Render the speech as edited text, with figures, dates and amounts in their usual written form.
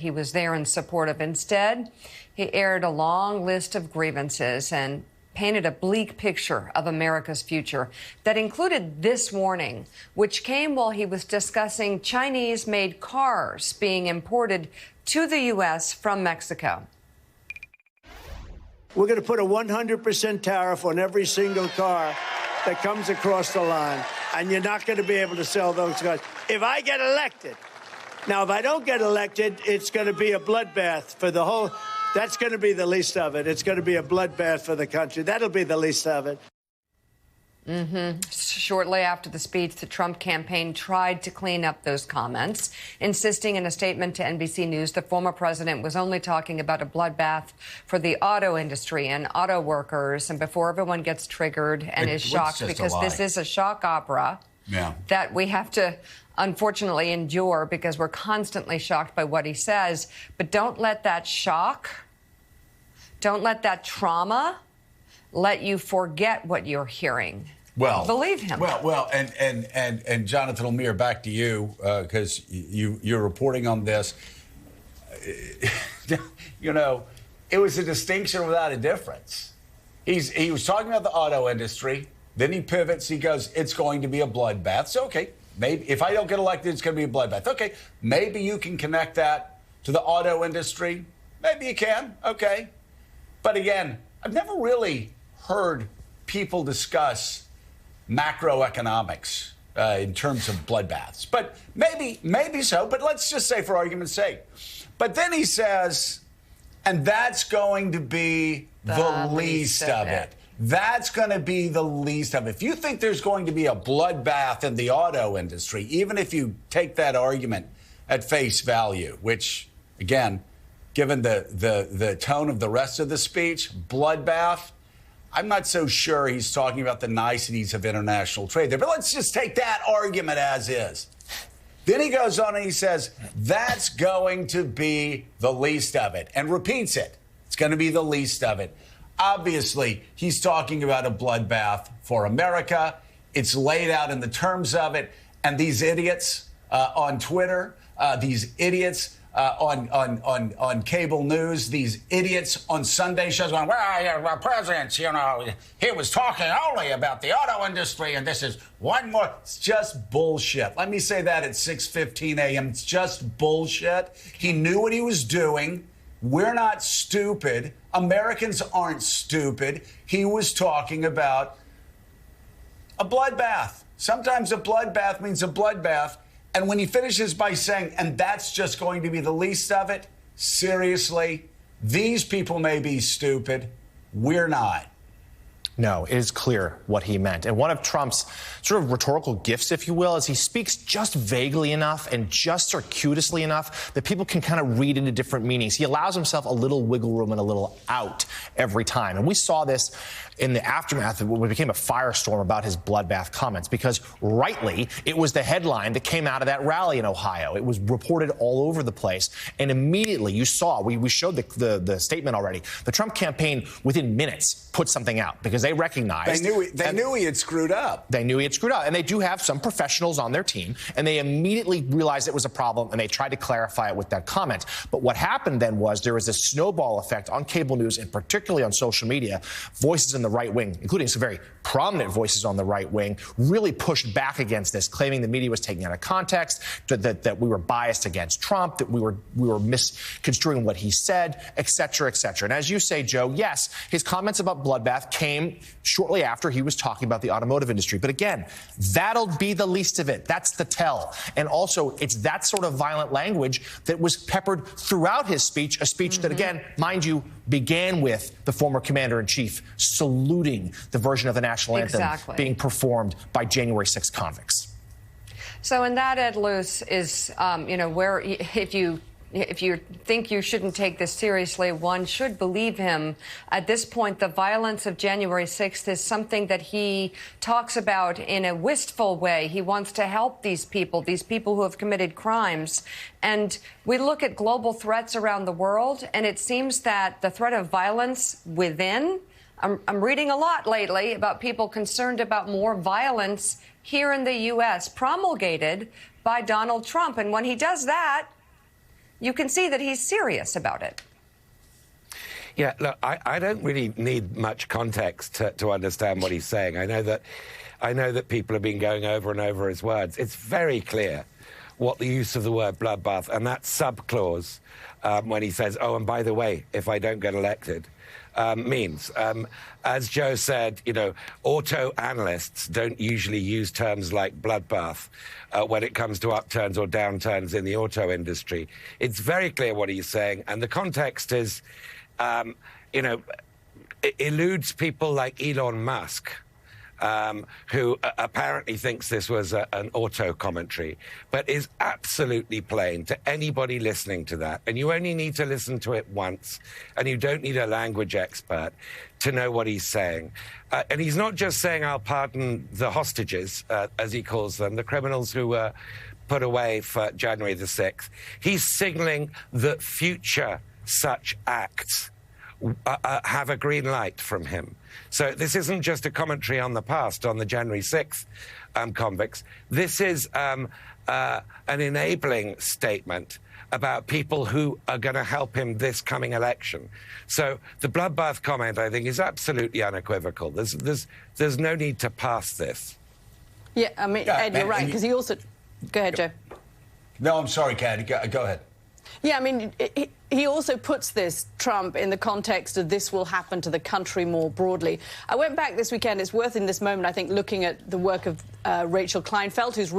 he was there in support of. Instead, he aired a long list of grievances and painted a bleak picture of America's future that included this warning, which came while he was discussing Chinese-made cars being imported to the U.S. from Mexico. We're going to put a 100% tariff on every single car that comes across the line, and you're not going to be able to sell those cars if I get elected. Now, if I don't get elected, it's going to be a bloodbath for the whole. That's going to be the least of it. It's going to be a bloodbath for the country. That'll be the least of it. Shortly after the speech, the Trump campaign tried to clean up those comments, insisting in a statement to NBC News the former president was only talking about a bloodbath for the auto industry and auto workers. And before everyone gets triggered and is shocked, because this is a shock opera that we have to unfortunately endure because we're constantly shocked by what he says. But don't let that shock, don't let that trauma let you forget what you're hearing. Well, believe him. And Jonathan O'Meara, back to you, because you're reporting on this. You know, it was a distinction without a difference. He was talking about the auto industry. Then he pivots. He goes, it's going to be a bloodbath. So, okay, maybe if I don't get elected, it's going to be a bloodbath. Okay, maybe you can connect that to the auto industry. Maybe you can. Okay. But again, I've never really heard people discuss macroeconomics in terms of bloodbaths. But maybe so. But let's just say for argument's sake. But then he says, and that's going to be the least of it. That's going to be the least of it. If you think there's going to be a bloodbath in the auto industry, even if you take that argument at face value, which, again, given the tone of the rest of the speech, bloodbath, I'm not so sure he's talking about the niceties of international trade there. But let's just take that argument as is. Then he goes on and he says, that's going to be the least of it, and repeats it. It's going to be the least of it. Obviously, he's talking about a bloodbath for America. It's laid out in the terms of it. And these idiots on Twitter, these idiots on cable news, these idiots on Sunday shows going, well, president, you know, he was talking only about the auto industry, and this is one more. It's just bullshit. Let me say that at 6:15 a.m. It's just bullshit. He knew what he was doing. We're not stupid. Americans aren't stupid. He was talking about a bloodbath. Sometimes a bloodbath means a bloodbath. And when he finishes by saying, and that's just going to be the least of it, seriously, these people may be stupid. We're not. No, it is clear what he meant. And one of Trump's sort of rhetorical gifts, if you will, is he speaks just vaguely enough and just circuitously enough that people can kind of read into different meanings. He allows himself a little wiggle room and a little out every time. And we saw this in the aftermath of what became a firestorm about his bloodbath comments, because rightly, it was the headline that came out of that rally in Ohio. It was reported all over the place. And immediately you saw, we showed the statement already, the Trump campaign within minutes put something out because they recognized. They knew he had screwed up. They knew he had screwed up. And they do have some professionals on their team. And they immediately realized it was a problem. And they tried to clarify it with that comment. But what happened then was there was a snowball effect on cable news and particularly on social media. Voices in the right wing, including some very prominent voices on the right wing, really pushed back against this, claiming the media was taking out of context, that we were biased against Trump, that we were misconstruing what he said, et cetera, et cetera. And as you say, Joe, yes, his comments about bloodbath came shortly after he was talking about the automotive industry. But again, that'll be the least of it. That's the tell. And also, it's that sort of violent language that was peppered throughout his speech, a speech that, again, mind you, began with the former commander-in-chief saluting the version of the national anthem being performed by January 6th convicts. So in that, Ed Luce, is, where if you think you shouldn't take this seriously, one should believe him. At this point, the violence of January 6th is something that he talks about in a wistful way. He wants to help these people who have committed crimes. And we look at global threats around the world, and it seems that the threat of violence within, I'm reading a lot lately about people concerned about more violence here in the U.S. promulgated by Donald Trump. And when he does that, you can see that he's serious about it. Yeah, look, I don't really need much context to understand what he's saying. I know that people have been going over and over his words. It's very clear what the use of the word bloodbath and that subclause when he says, oh, and by the way, if I don't get elected, means. As Joe said, you know, auto analysts don't usually use terms like bloodbath when it comes to upturns or downturns in the auto industry. It's very clear what he's saying, and the context is, you know, it eludes people like Elon Musk, who apparently thinks this was an auto commentary, but is absolutely plain to anybody listening to that. And you only need to listen to it once, and you don't need a language expert to know what he's saying. And he's not just saying, I'll pardon the hostages, as he calls them, the criminals who were put away for January the 6th. He's signaling that future such acts have a green light from him. So this isn't just a commentary on the past, on the January 6th convicts. This is an enabling statement about people who are going to help him this coming election. So the bloodbath comment, I think, is absolutely unequivocal. There's no need to pass this. Yeah, I mean, Ed, you're right, because he also... Go ahead, Joe. No, I'm sorry, Katie. Go ahead. Yeah, I mean, he also puts this, Trump, in the context of this will happen to the country more broadly. I went back this weekend. It's worth in this moment, I think, looking at the work of Rachel Kleinfeld, who's